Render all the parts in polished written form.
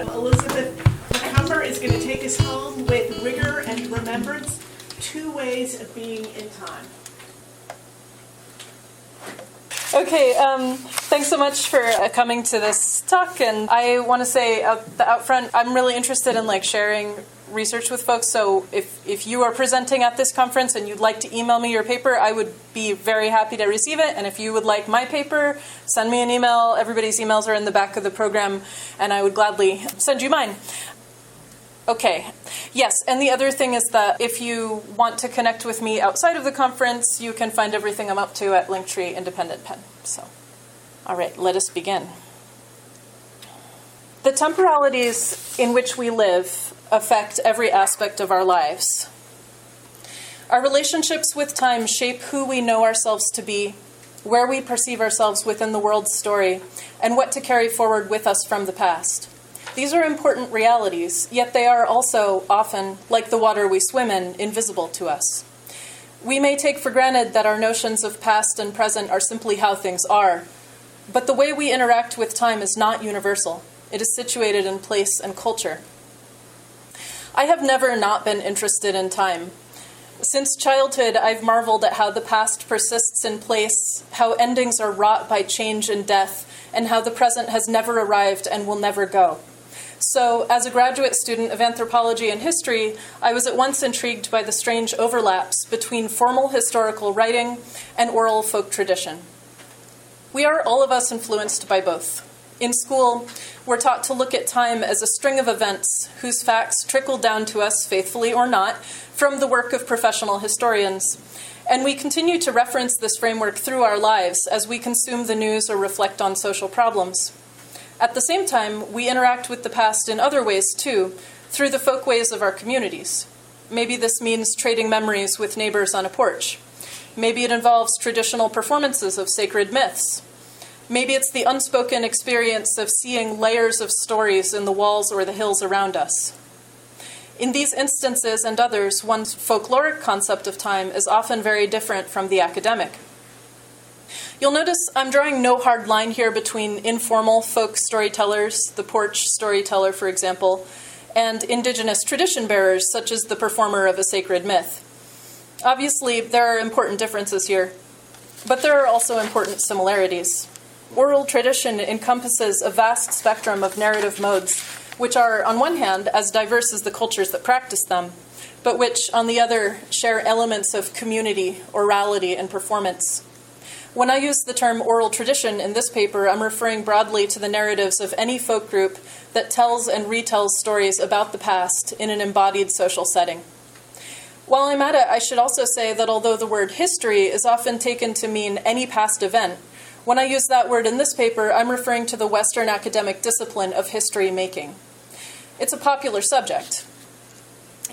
Elizabeth McCumber is going to take us home with Rigor and Remembrance, 2 ways of being in time. Okay, thanks so much for coming to this talk, and I want to say out front, I'm really interested in sharing research with folks, so if you are presenting at this conference and you'd like to email me your paper, I would be very happy to receive it, and if you would like my paper, send me an email. Everybody's emails are in the back of the program, and I would gladly send you mine. Okay, yes, and the other thing is that if you want to connect with me outside of the conference, you can find everything I'm up to at Linktree Independent Pen. So, all right, let us begin. The temporalities in which we live affect every aspect of our lives. Our relationships with time shape who we know ourselves to be, where we perceive ourselves within the world's story, and what to carry forward with us from the past. These are important realities, yet they are also often, like the water we swim in, invisible to us. We may take for granted that our notions of past and present are simply how things are, but the way we interact with time is not universal. It is situated in place and culture. I have never not been interested in time. Since childhood, I've marveled at how the past persists in place, how endings are wrought by change and death, and how the present has never arrived and will never go. So, as a graduate student of anthropology and history, I was at once intrigued by the strange overlaps between formal historical writing and oral folk tradition. We are, all of us, influenced by both. In school, we're taught to look at time as a string of events whose facts trickle down to us, faithfully or not, from the work of professional historians. And we continue to reference this framework through our lives as we consume the news or reflect on social problems. At the same time, we interact with the past in other ways, too, through the folkways of our communities. Maybe this means trading memories with neighbors on a porch. Maybe it involves traditional performances of sacred myths. Maybe it's the unspoken experience of seeing layers of stories in the walls or the hills around us. In these instances and others, one's folkloric concept of time is often very different from the academic. You'll notice I'm drawing no hard line here between informal folk storytellers, the porch storyteller, for example, and indigenous tradition bearers, such as the performer of a sacred myth. Obviously, there are important differences here, but there are also important similarities. Oral tradition encompasses a vast spectrum of narrative modes, which are, on one hand, as diverse as the cultures that practice them, but which, on the other, share elements of community, orality, and performance. When I use the term oral tradition in this paper, I'm referring broadly to the narratives of any folk group that tells and retells stories about the past in an embodied social setting. While I'm at it, I should also say that although the word history is often taken to mean any past event, when I use that word in this paper, I'm referring to the Western academic discipline of history making. It's a popular subject.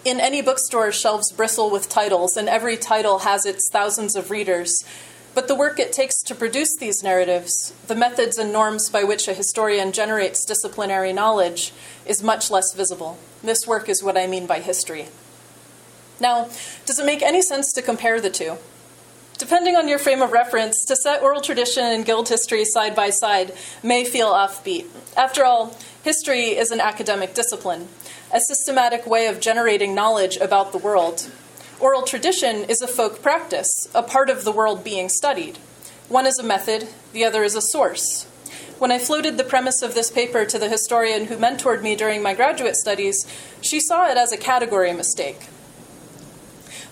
In any bookstore, shelves bristle with titles, and every title has its thousands of readers. But the work it takes to produce these narratives, the methods and norms by which a historian generates disciplinary knowledge, is much less visible. This work is what I mean by history. Now, does it make any sense to compare the two? Depending on your frame of reference, to set oral tradition and guild history side by side may feel offbeat. After all, history is an academic discipline, a systematic way of generating knowledge about the world. Oral tradition is a folk practice, a part of the world being studied. One is a method, the other is a source. When I floated the premise of this paper to the historian who mentored me during my graduate studies, she saw it as a category mistake.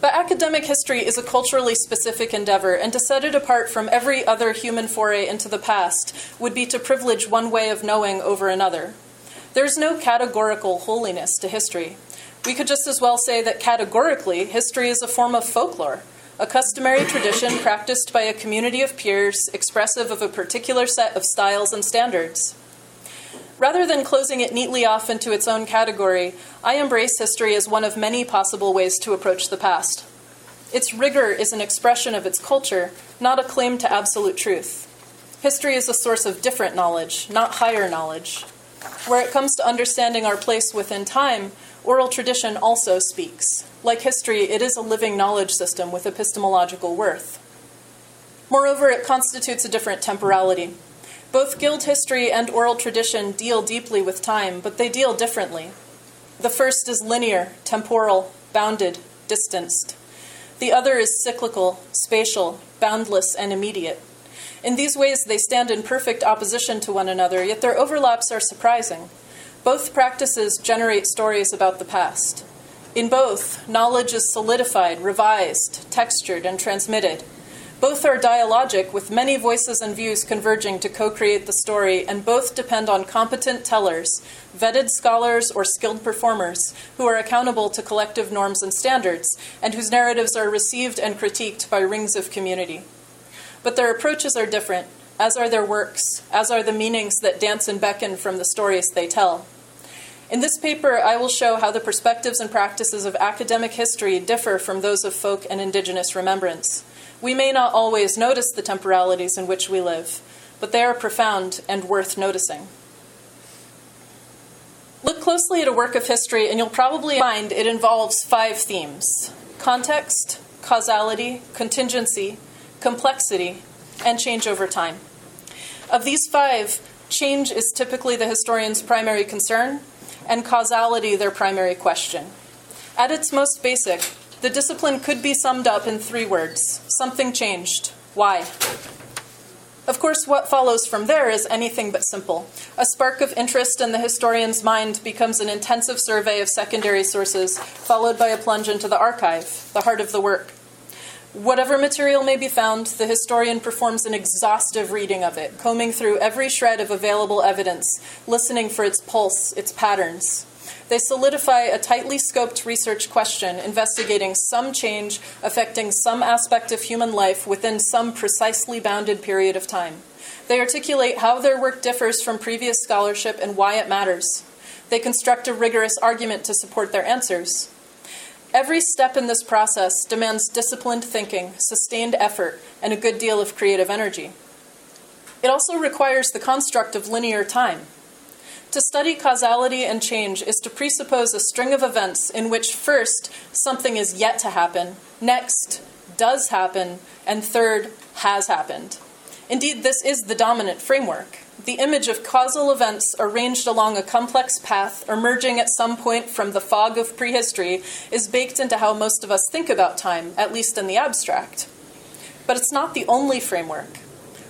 But academic history is a culturally specific endeavor, and to set it apart from every other human foray into the past would be to privilege one way of knowing over another. There's no categorical holiness to history. We could just as well say that categorically, history is a form of folklore, a customary tradition practiced by a community of peers, expressive of a particular set of styles and standards. Rather than closing it neatly off into its own category, I embrace history as one of many possible ways to approach the past. Its rigor is an expression of its culture, not a claim to absolute truth. History is a source of different knowledge, not higher knowledge. Where it comes to understanding our place within time, oral tradition also speaks. Like history, it is a living knowledge system with epistemological worth. Moreover, it constitutes a different temporality. Both guild history and oral tradition deal deeply with time, but they deal differently. The first is linear, temporal, bounded, distanced. The other is cyclical, spatial, boundless, and immediate. In these ways, they stand in perfect opposition to one another, yet their overlaps are surprising. Both practices generate stories about the past. In both, knowledge is solidified, revised, textured, and transmitted. Both are dialogic, with many voices and views converging to co-create the story, and both depend on competent tellers, vetted scholars or skilled performers, who are accountable to collective norms and standards, and whose narratives are received and critiqued by rings of community. But their approaches are different, as are their works, as are the meanings that dance and beckon from the stories they tell. In this paper, I will show how the perspectives and practices of academic history differ from those of folk and indigenous remembrance. We may not always notice the temporalities in which we live, but they are profound and worth noticing. Look closely at a work of history, and you'll probably find it involves 5 themes: context, causality, contingency, complexity, and change over time. Of these 5, change is typically the historian's primary concern, and causality their primary question. At its most basic, the discipline could be summed up in 3 words: something changed. Why? Of course, what follows from there is anything but simple. A spark of interest in the historian's mind becomes an intensive survey of secondary sources, followed by a plunge into the archive, the heart of the work. Whatever material may be found, the historian performs an exhaustive reading of it, combing through every shred of available evidence, listening for its pulse, its patterns. They solidify a tightly scoped research question, investigating some change affecting some aspect of human life within some precisely bounded period of time. They articulate how their work differs from previous scholarship and why it matters. They construct a rigorous argument to support their answers. Every step in this process demands disciplined thinking, sustained effort, and a good deal of creative energy. It also requires the construct of linear time. To study causality and change is to presuppose a string of events in which first, something is yet to happen, next, does happen, and third, has happened. Indeed, this is the dominant framework. The image of causal events arranged along a complex path, emerging at some point from the fog of prehistory, is baked into how most of us think about time, at least in the abstract. But it's not the only framework.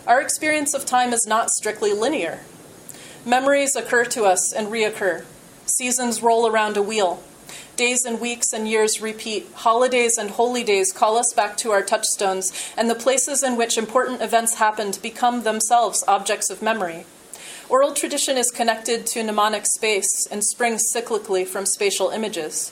Our experience of time is not strictly linear. Memories occur to us and reoccur. Seasons roll around a wheel. Days and weeks and years repeat. Holidays and holy days call us back to our touchstones, and the places in which important events happened become themselves objects of memory. Oral tradition is connected to mnemonic space and springs cyclically from spatial images.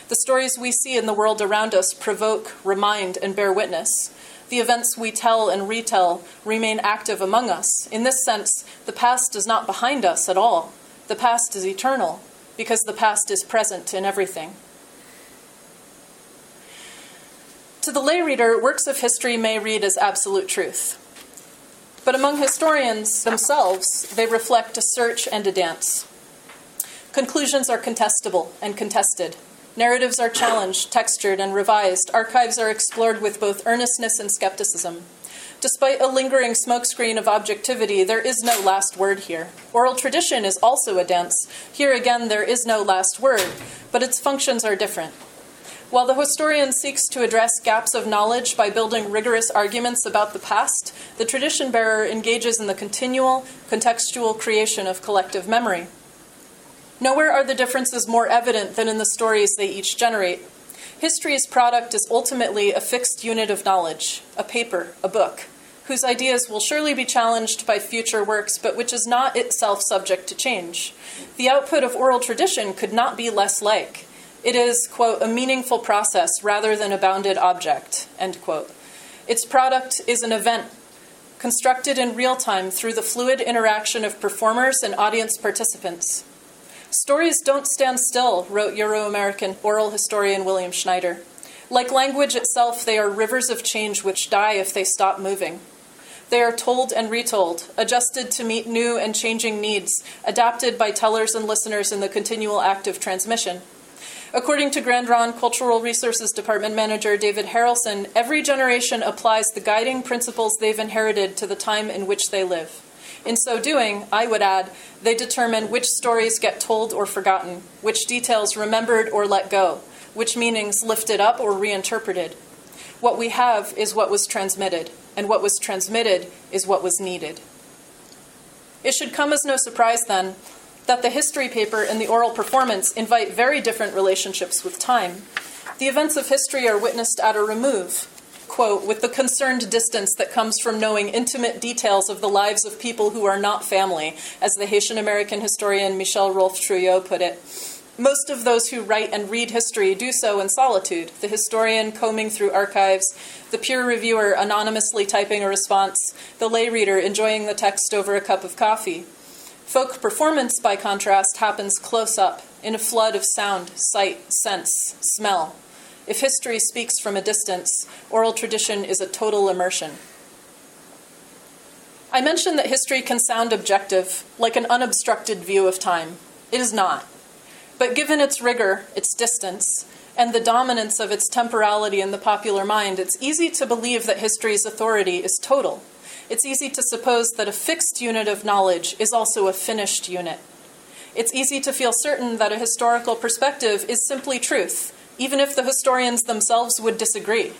The stories we see in the world around us provoke, remind, and bear witness. The events we tell and retell remain active among us. In this sense, the past is not behind us at all. The past is eternal, because the past is present in everything. To the lay reader, works of history may read as absolute truth. But among historians themselves, they reflect a search and a dance. Conclusions are contestable and contested. Narratives are challenged, textured, and revised. Archives are explored with both earnestness and skepticism. Despite a lingering smokescreen of objectivity, there is no last word here. Oral tradition is also a dance. Here again, there is no last word, but its functions are different. While the historian seeks to address gaps of knowledge by building rigorous arguments about the past, the tradition bearer engages in the continual, contextual creation of collective memory. Nowhere are the differences more evident than in the stories they each generate. History's product is ultimately a fixed unit of knowledge, a paper, a book, whose ideas will surely be challenged by future works, but which is not itself subject to change. The output of oral tradition could not be less like. It is, quote, a meaningful process rather than a bounded object, end quote. Its product is an event, constructed in real time through the fluid interaction of performers and audience participants. Stories don't stand still, wrote Euro-American oral historian William Schneider. Like language itself, they are rivers of change which die if they stop moving. They are told and retold, adjusted to meet new and changing needs, adapted by tellers and listeners in the continual act of transmission. According to Grand Ronde Cultural Resources Department Manager David Harrelson, every generation applies the guiding principles they've inherited to the time in which they live. In so doing, I would add, they determine which stories get told or forgotten, which details remembered or let go, which meanings lifted up or reinterpreted. What we have is what was transmitted, and what was transmitted is what was needed. It should come as no surprise, then, that the history paper and the oral performance invite very different relationships with time. The events of history are witnessed at a remove, quote, with the concerned distance that comes from knowing intimate details of the lives of people who are not family, as the Haitian-American historian Michel Rolfe-Trouillot put it. Most of those who write and read history do so in solitude, the historian combing through archives, the peer reviewer anonymously typing a response, the lay reader enjoying the text over a cup of coffee. Folk performance, by contrast, happens close up, in a flood of sound, sight, sense, smell. If history speaks from a distance, oral tradition is a total immersion. I mentioned that history can sound objective, like an unobstructed view of time. It is not. But given its rigor, its distance, and the dominance of its temporality in the popular mind, it's easy to believe that history's authority is total. It's easy to suppose that a fixed unit of knowledge is also a finished unit. It's easy to feel certain that a historical perspective is simply truth, even if the historians themselves would disagree.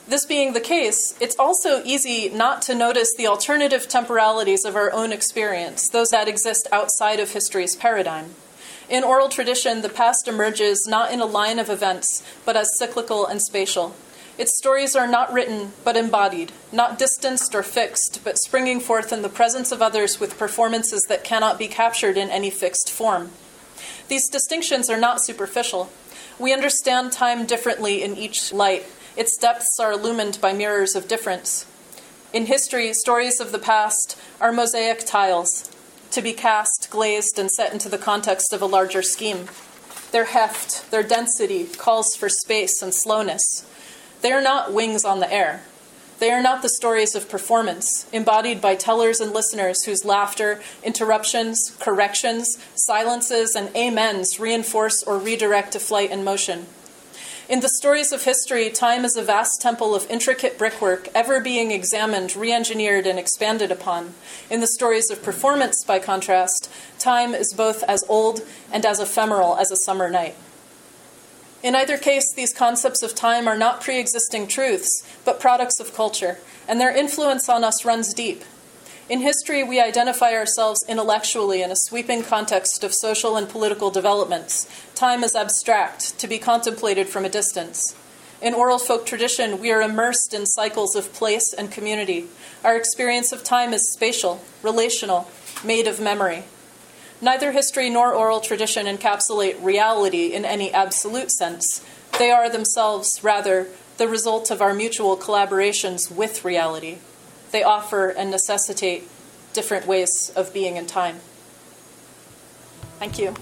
This being the case, it's also easy not to notice the alternative temporalities of our own experience, those that exist outside of history's paradigm. In oral tradition, the past emerges not in a line of events, but as cyclical and spatial. Its stories are not written, but embodied, not distanced or fixed, but springing forth in the presence of others with performances that cannot be captured in any fixed form. These distinctions are not superficial. We understand time differently in each light. Its depths are illumined by mirrors of difference. In history, stories of the past are mosaic tiles, to be cast, glazed, and set into the context of a larger scheme. Their heft, their density, calls for space and slowness. They are not wings on the air. They are not the stories of performance, embodied by tellers and listeners whose laughter, interruptions, corrections, silences, and amens reinforce or redirect a flight in motion. In the stories of history, time is a vast temple of intricate brickwork, ever being examined, re-engineered, and expanded upon. In the stories of performance, by contrast, time is both as old and as ephemeral as a summer night. In either case, these concepts of time are not pre-existing truths, but products of culture, and their influence on us runs deep. In history, we identify ourselves intellectually in a sweeping context of social and political developments. Time is abstract, to be contemplated from a distance. In oral folk tradition, we are immersed in cycles of place and community. Our experience of time is spatial, relational, made of memory. Neither history nor oral tradition encapsulate reality in any absolute sense. They are themselves, rather, the result of our mutual collaborations with reality. They offer and necessitate different ways of being in time. Thank you.